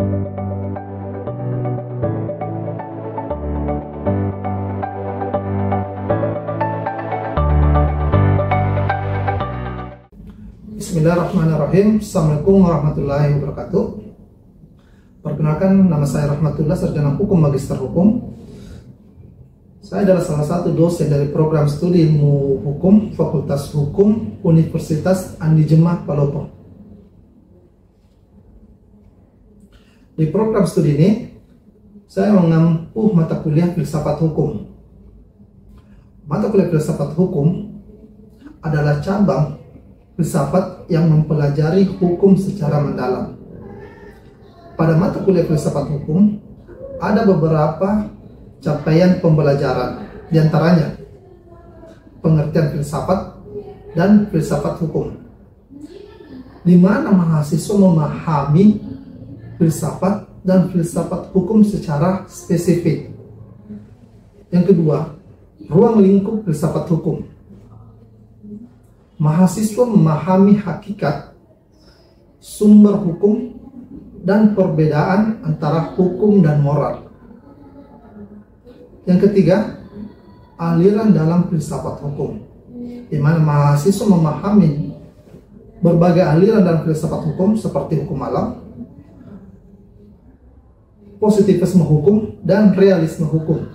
Bismillahirrahmanirrahim. Assalamualaikum warahmatullahi wabarakatuh. Perkenalkan, nama saya Rahmatullah, sarjana hukum, magister hukum. Saya adalah salah satu dosen dari program studi ilmu hukum Fakultas Hukum Universitas Andi Jemah Palopo. Di program studi ini, saya mengampu mata kuliah filsafat hukum. Mata kuliah filsafat hukum adalah cabang filsafat yang mempelajari hukum secara mendalam. Pada mata kuliah filsafat hukum ada beberapa capaian pembelajaran, diantaranya pengertian filsafat dan filsafat hukum, di mana mahasiswa memahami filsafat dan filsafat hukum secara spesifik. Yang kedua, ruang lingkup filsafat hukum. Mahasiswa memahami hakikat, sumber hukum, dan perbedaan antara hukum dan moral. Yang ketiga, aliran dalam filsafat hukum, di mana mahasiswa memahami berbagai aliran dalam filsafat hukum seperti hukum alam, positivisme hukum, dan realisme hukum.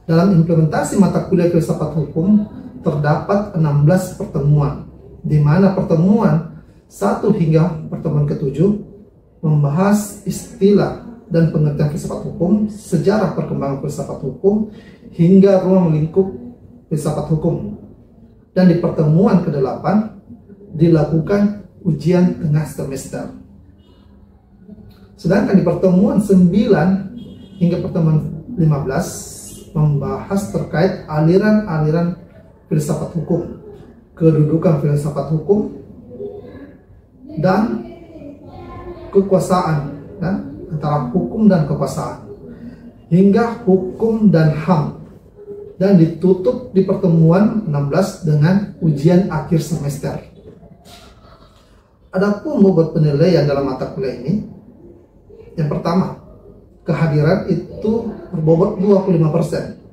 Dalam implementasi mata kuliah filsafat hukum terdapat 16 pertemuan, di mana pertemuan 1 hingga pertemuan ke-7 membahas istilah dan pengertian filsafat hukum, sejarah perkembangan filsafat hukum, hingga ruang lingkup filsafat hukum. Dan di pertemuan ke-8 dilakukan ujian tengah semester. Sedangkan di pertemuan 9 hingga pertemuan 15 membahas terkait aliran-aliran filsafat hukum, kedudukan filsafat hukum, dan kekuasaan, antara hukum dan kekuasaan, hingga hukum dan HAM, dan ditutup di pertemuan 16 dengan ujian akhir semester. Adapun bobot penilaian dalam mata kuliah ini, yang pertama, kehadiran itu berbobot 25%.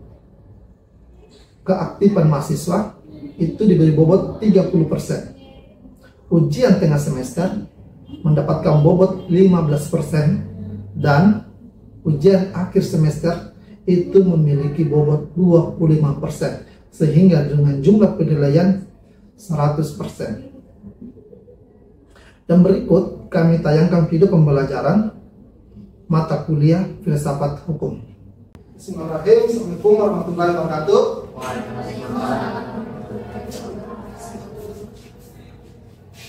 Keaktifan mahasiswa itu diberi bobot 30%. Ujian tengah semester mendapatkan bobot 15%, dan ujian akhir semester itu memiliki bobot 25%, sehingga dengan jumlah penilaian 100%. Dan berikut kami tayangkan video pembelajaran mata kuliah filsafat hukum. Bismillahirrahmanirrahim. Assalamualaikum warahmatullahi wabarakatuh.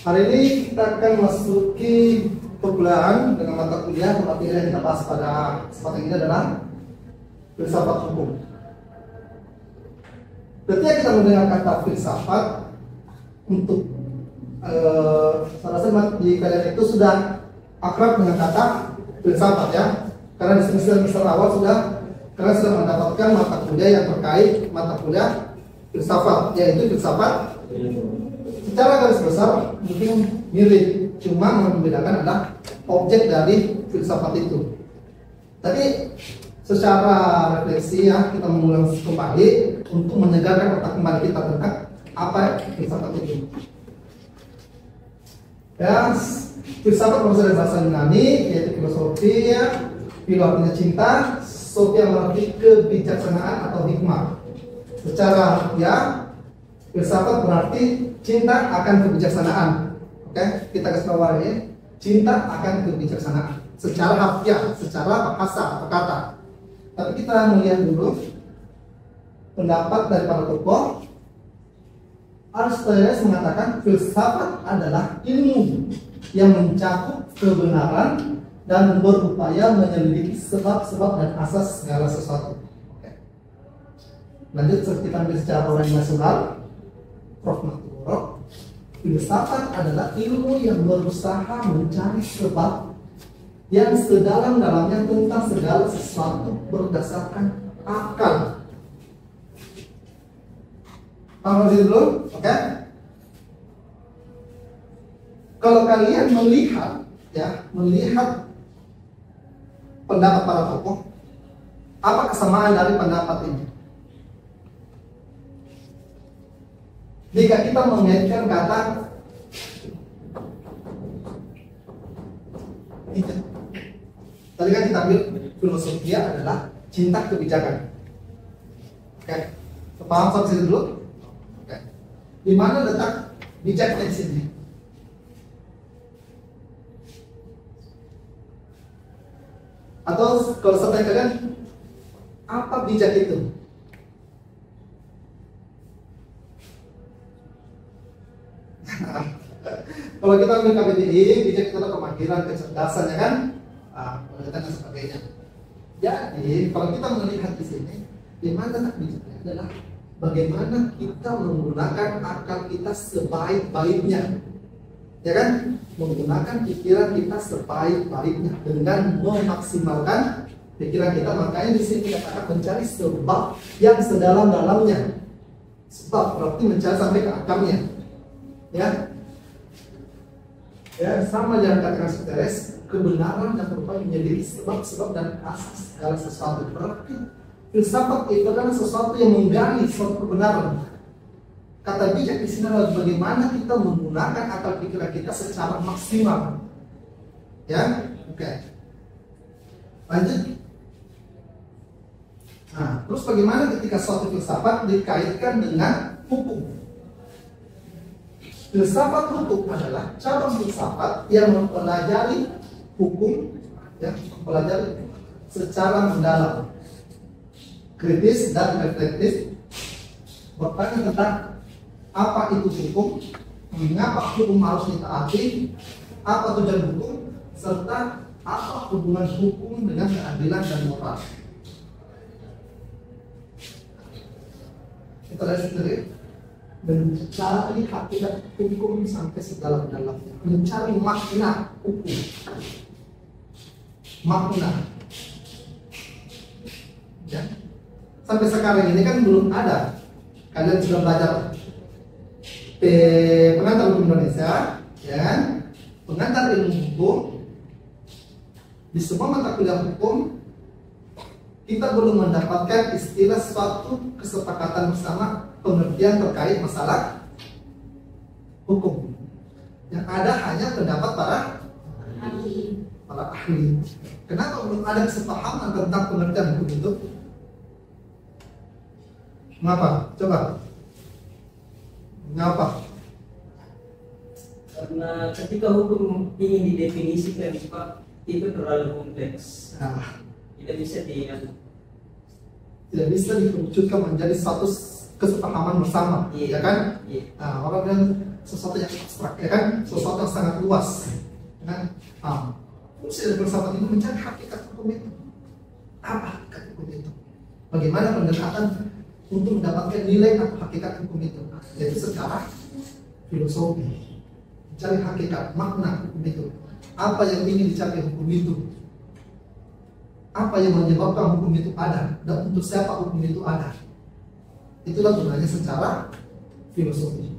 Hari ini kita akan masuki perkuliahan dengan mata kuliah materi yang kita bahas pada kesempatan ini adalah filsafat hukum. Ketika kita mendengar kata filsafat, untuk saya rasa di kalian itu sudah akrab dengan kata filsafat, ya, karena di semester awal kalian sudah mendapatkan mata kuliah yang terkait mata kuliah filsafat, yaitu filsafat. Secara garis besar mungkin mirip, cuma yang membedakan adalah objek dari filsafat itu. Tapi secara refleksi, ya, kita mengulang kembali untuk menyegarkan otak kembali kita tentang apa filsafat itu. Ya, filsafat berasal dari bahasa Yunani, yaitu filosofi, ya. Filo artinya cinta, sophia berarti kebijaksanaan atau hikmah. Secara, ya, filsafat berarti cinta akan kebijaksanaan. Oke, kita kasih tahu ya, cinta akan kebijaksanaan. Secara harfiah, secara bahasa atau kata. Tapi kita melihat dulu pendapat dari para tokoh. Aristoteles mengatakan filsafat adalah ilmu yang mencakup kebenaran dan berupaya menyelidiki sebab-sebab dan asas segala sesuatu. Oke. Lanjut, kita ambil secara organisasional. Prof. Makturo, filsafat adalah ilmu yang berusaha mencari sebab yang sedalam-dalamnya tentang segala sesuatu berdasarkan akal. Paham dulu? Oke? Kalau kalian melihat pendapat para tokoh, apa kesamaan dari pendapat ini? Jika kita mengaitkan kata tidak, tadi kan kita ambil filosofia adalah cinta kebijakan. Oke, paham sampai sini dulu? Oke, di mana letak bijaknya di sini? Atau kalau saya tanyakan, apa bijak itu? Kalau kita ambil KBBI, bijak itu adalah kemampuan, kecerdasan, ya kan? Dan sebagainya. Jadi, kalau kita melihat di sini, di mana bijaknya adalah bagaimana kita menggunakan akal kita sebaik-baiknya, ya kan? Menggunakan pikiran kita sebaik-baiknya dengan memaksimalkan pikiran kita. Makanya di sini dikatakan mencari sebab yang sedalam-dalamnya. Sebab berarti mencari sampai ke akarnya, ya. Ya, sama yang katakan Socrates, kebenaran dan merupakan menjadi sebab-sebab dan asas segala sesuatu. Berarti filsafat itu adalah sesuatu yang menggali suatu kebenaran. Kata bijak di sini adalah bagaimana kita menggunakan akal pikiran kita secara maksimal. Ya, oke. Lanjut. Nah, terus bagaimana ketika suatu filsafat dikaitkan dengan hukum? Filsafat hukum adalah cara filsafat yang mempelajari hukum, ya, mempelajari secara mendalam, kritis dan reflektif, bertanya tentang apa itu hukum, mengapa hukum harus ditaati, apa tujuan hukum, serta apa hubungan hukum dengan keadilan dan moral. Kita lihat sendiri, mencari hakikat hukum sampai sedalam-dalamnya, mencari makna hukum, makna, ya. Sampai sekarang ini kan belum ada. Kalian sudah belajar pengantar hukum Indonesia, ya kan? Pengantar ilmu hukum. Di semua mata kuliah hukum kita belum mendapatkan istilah suatu kesepakatan bersama pengertian terkait masalah hukum. Yang ada hanya pendapat para ahli. Kenapa belum ada kesepahaman tentang pengertian hukum itu? Mengapa? Coba. Mengapa? Karena ketika hukum ingin didefinisikan, Pak, itu terlalu kompleks. Tidak bisa dikerucutkan menjadi satu kesepahaman bersama, ya kan? Nah, orang bilang sesuatu yang abstrak, ya kan? Sesuatu yang sangat luas, ya kan? Fungsi dari filsafat itu mencari hakikat hukum itu. Apa hakikat hukum itu? Bagaimana pendekatan untuk mendapatkan nilai atau hakikat hukum itu? Yaitu secara filosofi, mencari hakikat makna hukum itu. Apa yang ingin dicari hukum itu? Apa yang menyebabkan hukum itu ada, dan untuk siapa hukum itu ada? Itulah gunanya secara filosofi.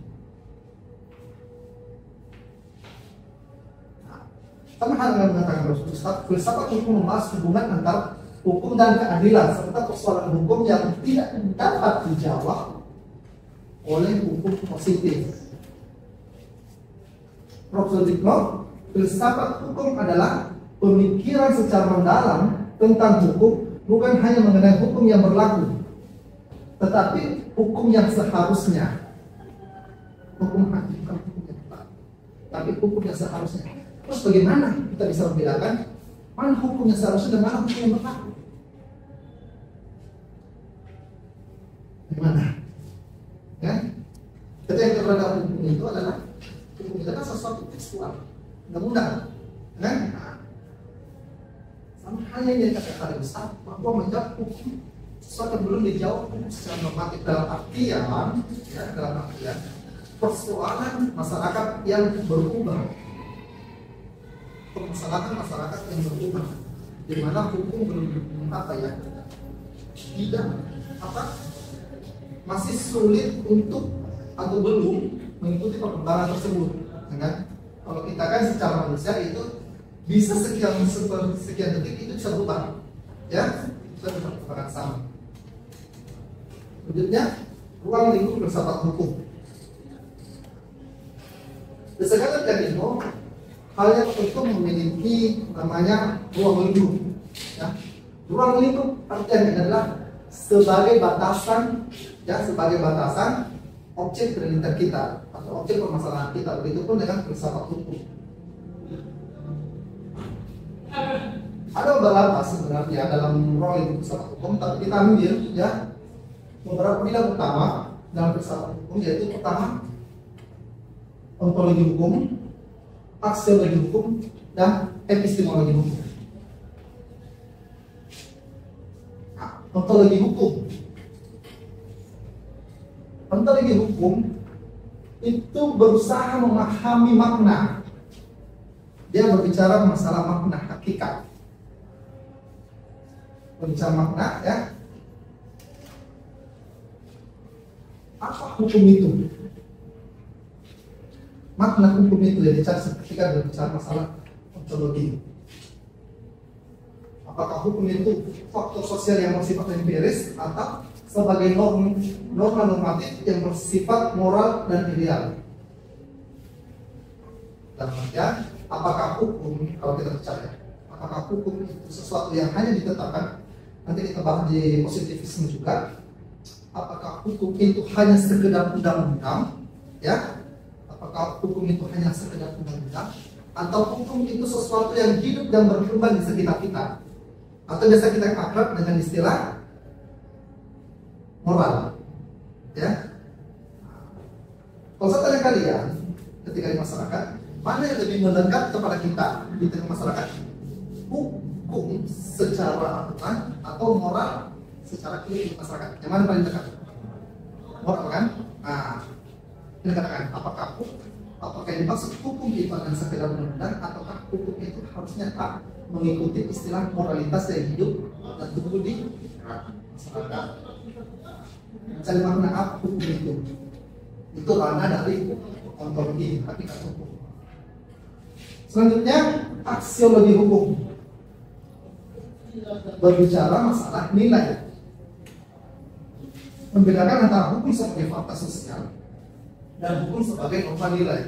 Nah, sama hal yang mengatakan Ustaz, filsafat hukum membahas hubungan antara hukum dan keadilan serta persoalan hukum yang tidak dapat dijawab oleh hukum positif. Profesor Dikno, filsafat hukum adalah pemikiran secara mendalam tentang hukum, bukan hanya mengenai hukum yang berlaku, tetapi hukum yang seharusnya. Hukum bukan hukum yang tepat, tapi hukum yang seharusnya. Terus bagaimana kita bisa membedakan mana hukum yang seharusnya dan mana hukum yang berlaku? Bagaimana? Ya? Ketika kita berada hukum itu adalah hukum itu adalah sesuatu tekstual, undang-undang, kan? Sama halnya yang dikatakan besar bahwa menjawab hukum sesuatu yang belum dijawab secara normatif dalam artian, ya, dalam artian persoalan masyarakat yang berubah, permasalahan masyarakat yang berubah, di mana hukum belum tidak masih sulit untuk atau belum mengikuti perkembangan tersebut, kan? Kalau kita kan secara manusia itu bisa sekian detik itu bisa berubah, ya, bisa berubah sama. Selanjutnya, ruang lingkup filsafat hukum. Di segala terjadi hal yang tertentu memiliki namanya ruang lingkup. Ya. Ruang lingkup artinya adalah sebagai batasan, ya, sebagai batasan objek penelitian kita atau objek permasalahan kita. Begitupun dengan filsafat hukum. Ada beberapa sebenarnya dalam ruang lingkup filsafat hukum, tapi kita ambil ya beberapa bidang utama dalam filsafat hukum, yaitu pertama ontologi hukum, aksiologi hukum, dan epistemologi hukum. Nah, ontologi hukum. Ontologi hukum itu berusaha memahami makna. Dia berbicara masalah makna hakikat. Berbicara makna, ya. Apa hukum itu? Makna hukum itu yang dicari ketika berbicara masalah ontologi. Apakah hukum itu faktor sosial yang bersifat empiris atau sebagai norma normatif yang bersifat moral dan ideal? Dalam artian, apakah hukum, kalau kita bicara, apakah hukum itu sesuatu yang hanya ditetapkan? Nanti kita bahas di positivisme juga. Apakah hukum itu hanya sekedar undang-undang, ya? Apakah hukum itu hanya sekedar undang-undang, atau hukum itu sesuatu yang hidup dan berkembang di sekitar kita, atau biasa kita akrab dengan istilah moral, ya? Kalau saya tanya kalian, ketika di masyarakat, mana yang lebih mendekat kepada kita di tengah masyarakat? Hukum secara aturan atau moral secara klinik masyarakat? Yang mana paling dekat? Moral, kan? Nah, ini katakan, apakah yang dimaksud hukum itu akan sekedar undang-undang, ataukah hukum itu harusnya tak mengikuti istilah moralitas yang hidup dan tumbuh di masyarakat? Mencari makna apa hukum itu ranah dari ontologi hakikat hukum. Selanjutnya, aksiologi hukum berbicara masalah nilai, membedakan antara hukum sebagai fakta sosial dan hukum sebagai norma nilai.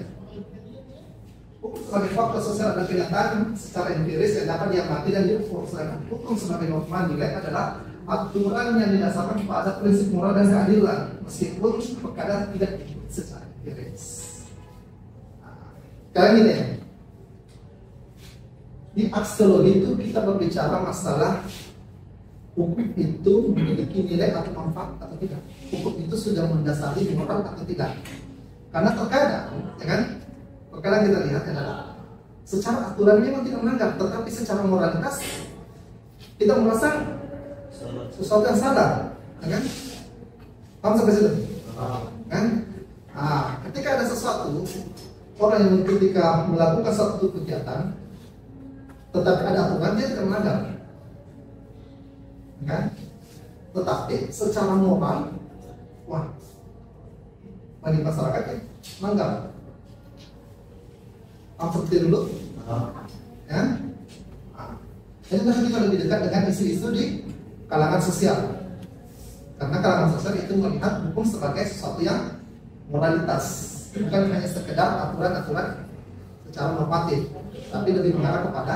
Hukum sebagai fakta sosial adalah kenyataan secara empiris yang dapat diamati dan diukur. Sedangkan hukum sebagai norma nilai adalah aturan yang didasarkan pada prinsip moral dan keadilan, meskipun terkadang tidak secara empiris. Kalian ini ya, di aksiologi itu kita berbicara masalah hukum itu memiliki nilai atau manfaat atau tidak. Hukum itu sudah mendasari moral atau tidak. Karena terkadang, ya kan, terkadang kita lihat adalah secara aturan memang tidak melanggar, tetapi secara moralitas kita merasa sesuatu yang salah, ya kan? Paham sampai situ? Kan? Nah, ketika ada sesuatu, orang yang ketika melakukan suatu kegiatan, tetapi ada aturan, dia tidak melanggar, kan? Tetapi secara moral, wah, bagi masyarakat ya, melanggar. Seperti dulu, ya. Ini nanti kita lebih dekat dengan isu-isu di kalangan sosial, karena kalangan sosial itu melihat hukum sebagai sesuatu yang moralitas, bukan hanya sekedar aturan-aturan secara normatif, tapi lebih mengarah kepada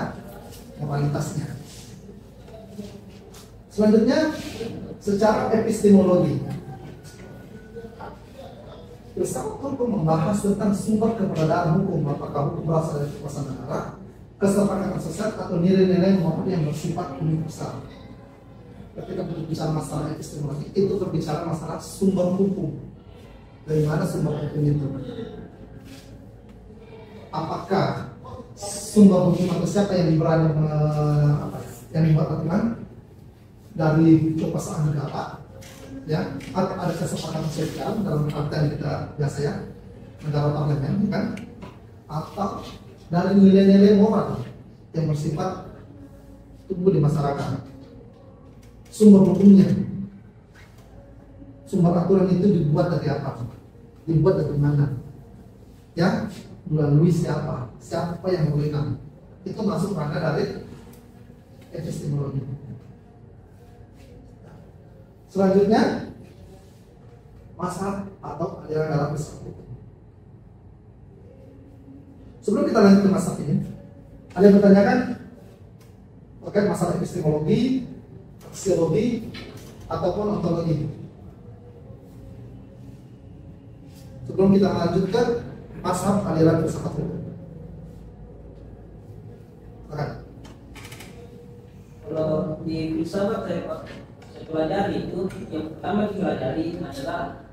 moralitasnya. Selanjutnya, secara epistemologi, filsafat hukum membahas tentang sumber keberadaan hukum, apakah hukum berasal dari kekuasaan negara, kesepakatan sosial, atau nilai-nilai moral yang bersifat universal. Ketika berbicara masalah epistemologi, itu berbicara masalah sumber hukum. Dari mana sumber hukum itu? Apakah sumber hukum atau siapa yang berani yang membuat aturan dari kekuasaan negara, ya, atau ada kesepakatan sosial dalam artian kita biasa ya, negara parlemen, kan, atau dari nilai-nilai moral yang bersifat tumbuh di masyarakat. Sumber hukumnya, sumber aturan itu dibuat dari apa? Dibuat dari mana? Ya, melalui siapa? Siapa yang memberikan? itu masuk ranah dari epistemologi. Selanjutnya mazhab atau aliran dalam filsafat hukum. Sebelum kita lanjut ke mazhab ini, ada yang bertanyakan terkait masalah epistemologi, aksiologi, ataupun ontologi. Sebelum kita lanjutkan mazhab aliran filsafat hukum. Kalau di filsafat saya pelajari itu yang pertama dipelajari adalah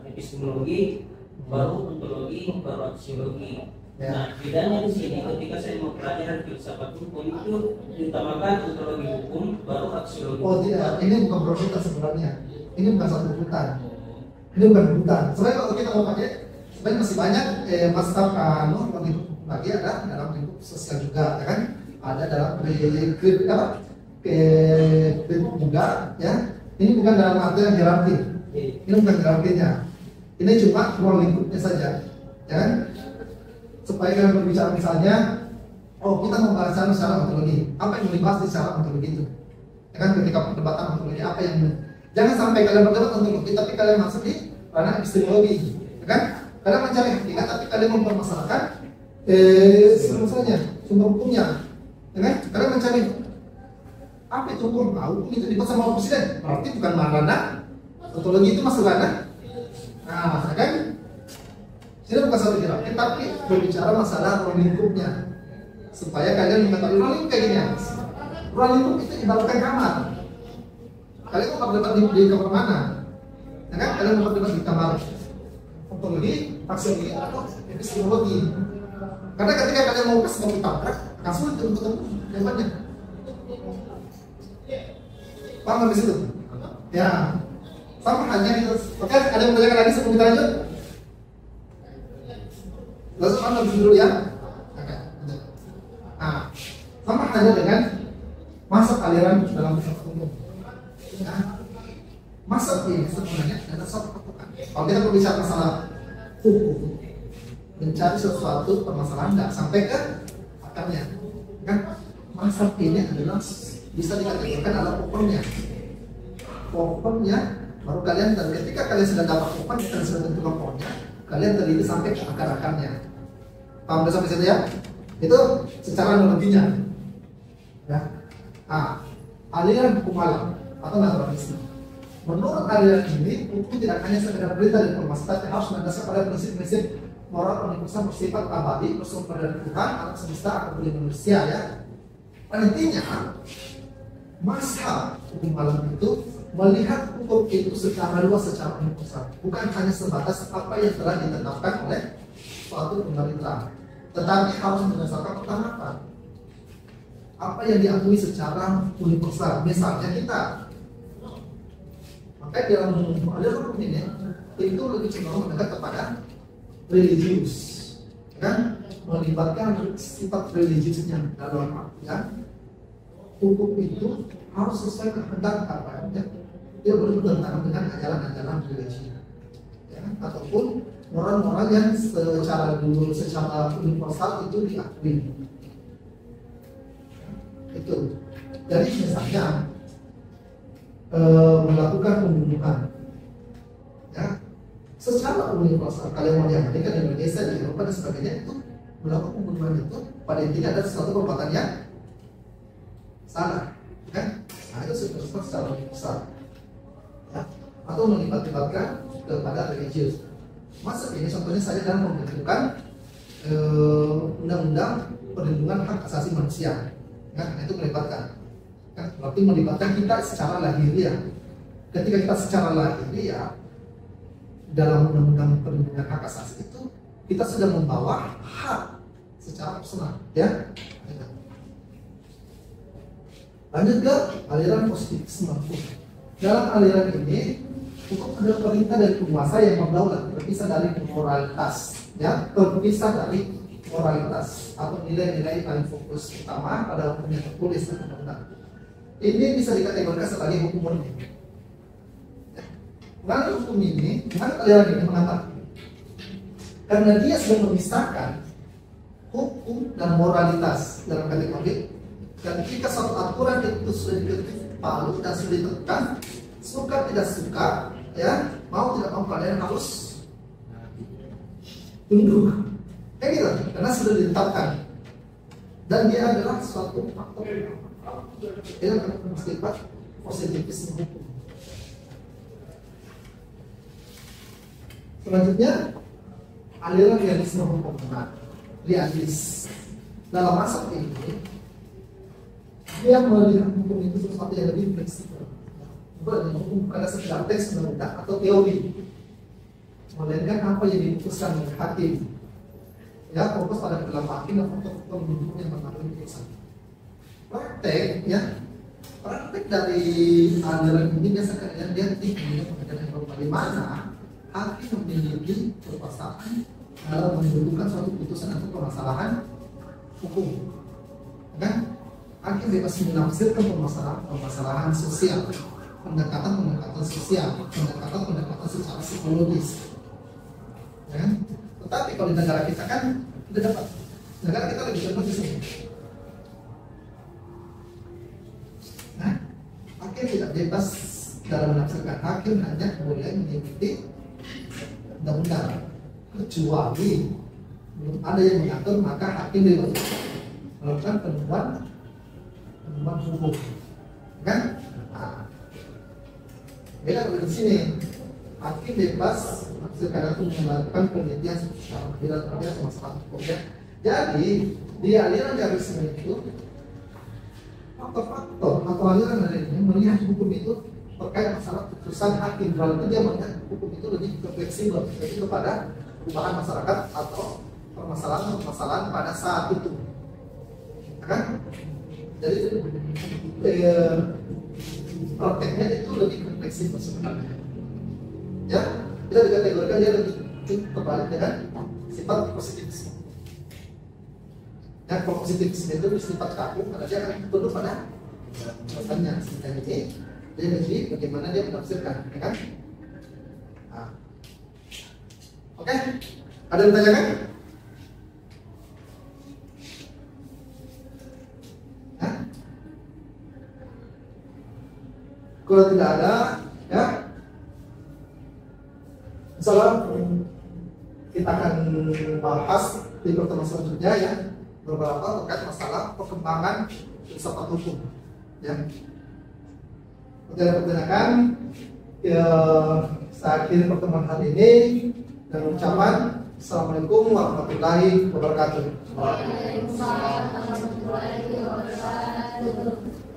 epistemologi, baru ontologi, baru aksiologi. Ya. Nah, bedanya di sini ketika saya mau pelajari filsafat hukum itu diutamakan ontologi hukum, baru aksiologi. Oh tidak, ini bukan berurutan sebenarnya. Ini bukan satu urutan. Ini bukan urutan. Sebenarnya kalau kita mau pakai, sebenarnya masih banyak mazhab lagi ada dalam lingkup sosial juga, ya kan? Ada dalam juga, ya. Ini bukan dalam arti yang hierarki. Ini bukan hierarkinya. Ini cuma ruang lingkupnya saja, ya kan? Supaya kalian berbicara misalnya, oh kita mau bahas secara ontologi, apa yang mau dibahas secara ontologi itu? Ya kan ketika perdebatan ontologi apa yang jangan sampai kalian berdebat ontologi, tapi kalian masuk di ranah epistemologi, ya kan? Kalian mencari hakikat, tapi kalian mempermasalahkan sumber hukumnya, ya kan? Kalian mencari apa itu hukum? Hukum itu dibuat sama presiden, berarti bukan ranah ontologi itu masuk ranah. Nah, ya kan? Ini bukan satu hierarki, tapi berbicara masalah ruang lingkupnya, supaya kalian mengetahui ruang lingkup kayak gini ya. Ruang lingkup itu ibaratkan kamar. Kalian mau berdebat di kamar mana? Ya kan? Kalian mau berdebat di kamar ontologi, aksiologi, atau epistemologi. Karena ketika kalian mau ditabrak, akan sulit untuk ketemu jawabannya. Paham habis itu? Ya, sama hanya itu. Oke, ada yang bertanya lagi sebelum kita lanjut? Langsung anda dulu ya. Oke. Nah, sama hanya dengan masuk aliran dalam filsafat umum. Ya. Masuk ini sebenarnya ada satu patokan. Kalau kita berbicara masalah hukum, mencari sesuatu permasalahan nggak sampai ke akarnya, kan? Masuk ini adalah bisa dikategorikan adalah pokoknya. Pokoknya baru kalian, dan ketika kalian sudah dapat pokok, kalian sudah tentukan pokoknya, kalian teliti sampai ke akar-akarnya. Paham udah sampai situ ya? Itu secara analoginya. Ya. Nah, aliran hukum alam atau naturalisme. Menurut aliran ini, hukum tidak hanya sekedar berita dan informasi, tapi harus berdasarkan pada prinsip-prinsip moral universal bersifat abadi, bersumber dari Tuhan, alam semesta, atau budi manusia ya. Dan intinya, mazhab hukum alam itu melihat hukum itu secara luas, secara universal, bukan hanya sebatas apa yang telah ditetapkan oleh suatu pemerintah, tetapi harus berdasarkan penerapan apa yang diakui secara universal. Misalnya kita, maka dalam aliran hukum ini itu lebih cenderung mendekat kepada religius, kan? Melibatkan sifat religiusnya dalam artian hukum itu harus sesuai kehendak apa ya? Dia boleh bertentangan dengan ajaran-ajaran religi, ya, ataupun moral-moral yang secara universal itu diakui. Itu. Jadi misalnya melakukan pembunuhan, ya, secara universal. Kalian mau lihat di Indonesia, di Eropa dan sebagainya, itu melakukan pembunuhan itu pada intinya ada sesuatu perbuatan yang salah, kan? Nah itu secara universal, ya. Atau melibatkan kepada religius. Masuk ini contohnya saja dalam pembentukan undang-undang perlindungan hak asasi manusia, kan? Itu melibatkan, kan? Berarti melibatkan kita secara lahiriah. Ketika kita secara lahiriah dalam undang-undang perlindungan hak asasi itu, kita sudah membawa hak secara personal, ya. Lanjut ke aliran positivisme. Dalam aliran ini, hukum adalah perintah dari penguasa yang berdaulat, terpisah dari moralitas, ya, terpisah dari moralitas atau nilai-nilai paling fokus utama pada hukum yang tertulis dan undang-undang. Ini bisa dikategorikan sebagai hukum murni. Lalu hukum ini, aliran ini mengatakan, karena dia sudah memisahkan hukum dan moralitas dalam kategori ketika suatu aturan itu sudah diketuk palu dan sudah ditekan, suka tidak suka, ya mau tidak mau kalian harus tunduk, kayak gitu, karena sudah ditetapkan dan dia adalah suatu faktor yang bersifat positivisme hukum. Selanjutnya aliran realisme hukum. Nah, realis dalam aspek ini dia melihat hukum itu sesuatu yang lebih fleksibel. Hukum bukan sekedar teks undang-undang atau teori, melainkan apa yang diputuskan oleh hakim. Ya, fokus pada dalam hakim dan faktor-faktor mendukung yang mengambil keputusan. Praktek, ya, praktek dari aliran ini biasanya dia tinggi mengenai bagaimana hakim memiliki kekuasaan dalam menentukan suatu keputusan atau permasalahan hukum. Kan? Hakim bebas menafsirkan permasalahan sosial, pendekatan sosial, pendekatan secara psikologis. Ya? Tetapi kalau di negara kita kan tidak dapat. Negara kita lebih cepat di sini. Nah, hakim tidak bebas dalam menafsirkan. Hakim hanya boleh mengikuti undang-undang, kecuali belum ada yang mengatur, maka hakim bebas melakukan penemuan hukum, kan? Nah, beda kalau di sini hakim bebas sekarang itu melakukan penelitian secara terhadap masalah hukum. Jadi di aliran realisme itu faktor-faktor atau aliran ini melihat hukum itu terkait masalah putusan hakim, lalu dia melihat hukum itu lebih fleksibel, yaitu kepada perubahan masyarakat atau permasalahan pada saat itu, kan? Jadi prakteknya itu lebih fleksibel sebenarnya. Ya, kita dikategorikan dia lebih terbalik dengan sifat positivisme. Ya, kalau positivisme itu bersifat kaku, karena dia akan tunduk pada alasannya. Sebenarnya ini dia lebih bagaimana dia menafsirkan, ya kan? Nah. Oke, ada yang tanyakan? Hah? Kalau tidak ada, ya, misalnya kita akan bahas di pertemuan selanjutnya ya beberapa terkait masalah perkembangan filsafat hukum. Ya, pertanyaan ya, saya akhiri pertemuan hari ini dengan ucapan Assalamualaikum warahmatullahi wabarakatuh.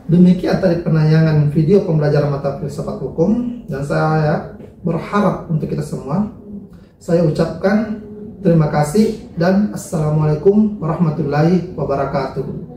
Demikian tadi penayangan video pembelajaran mata filsafat hukum, dan saya berharap untuk kita semua saya ucapkan terima kasih dan Assalamualaikum warahmatullahi wabarakatuh.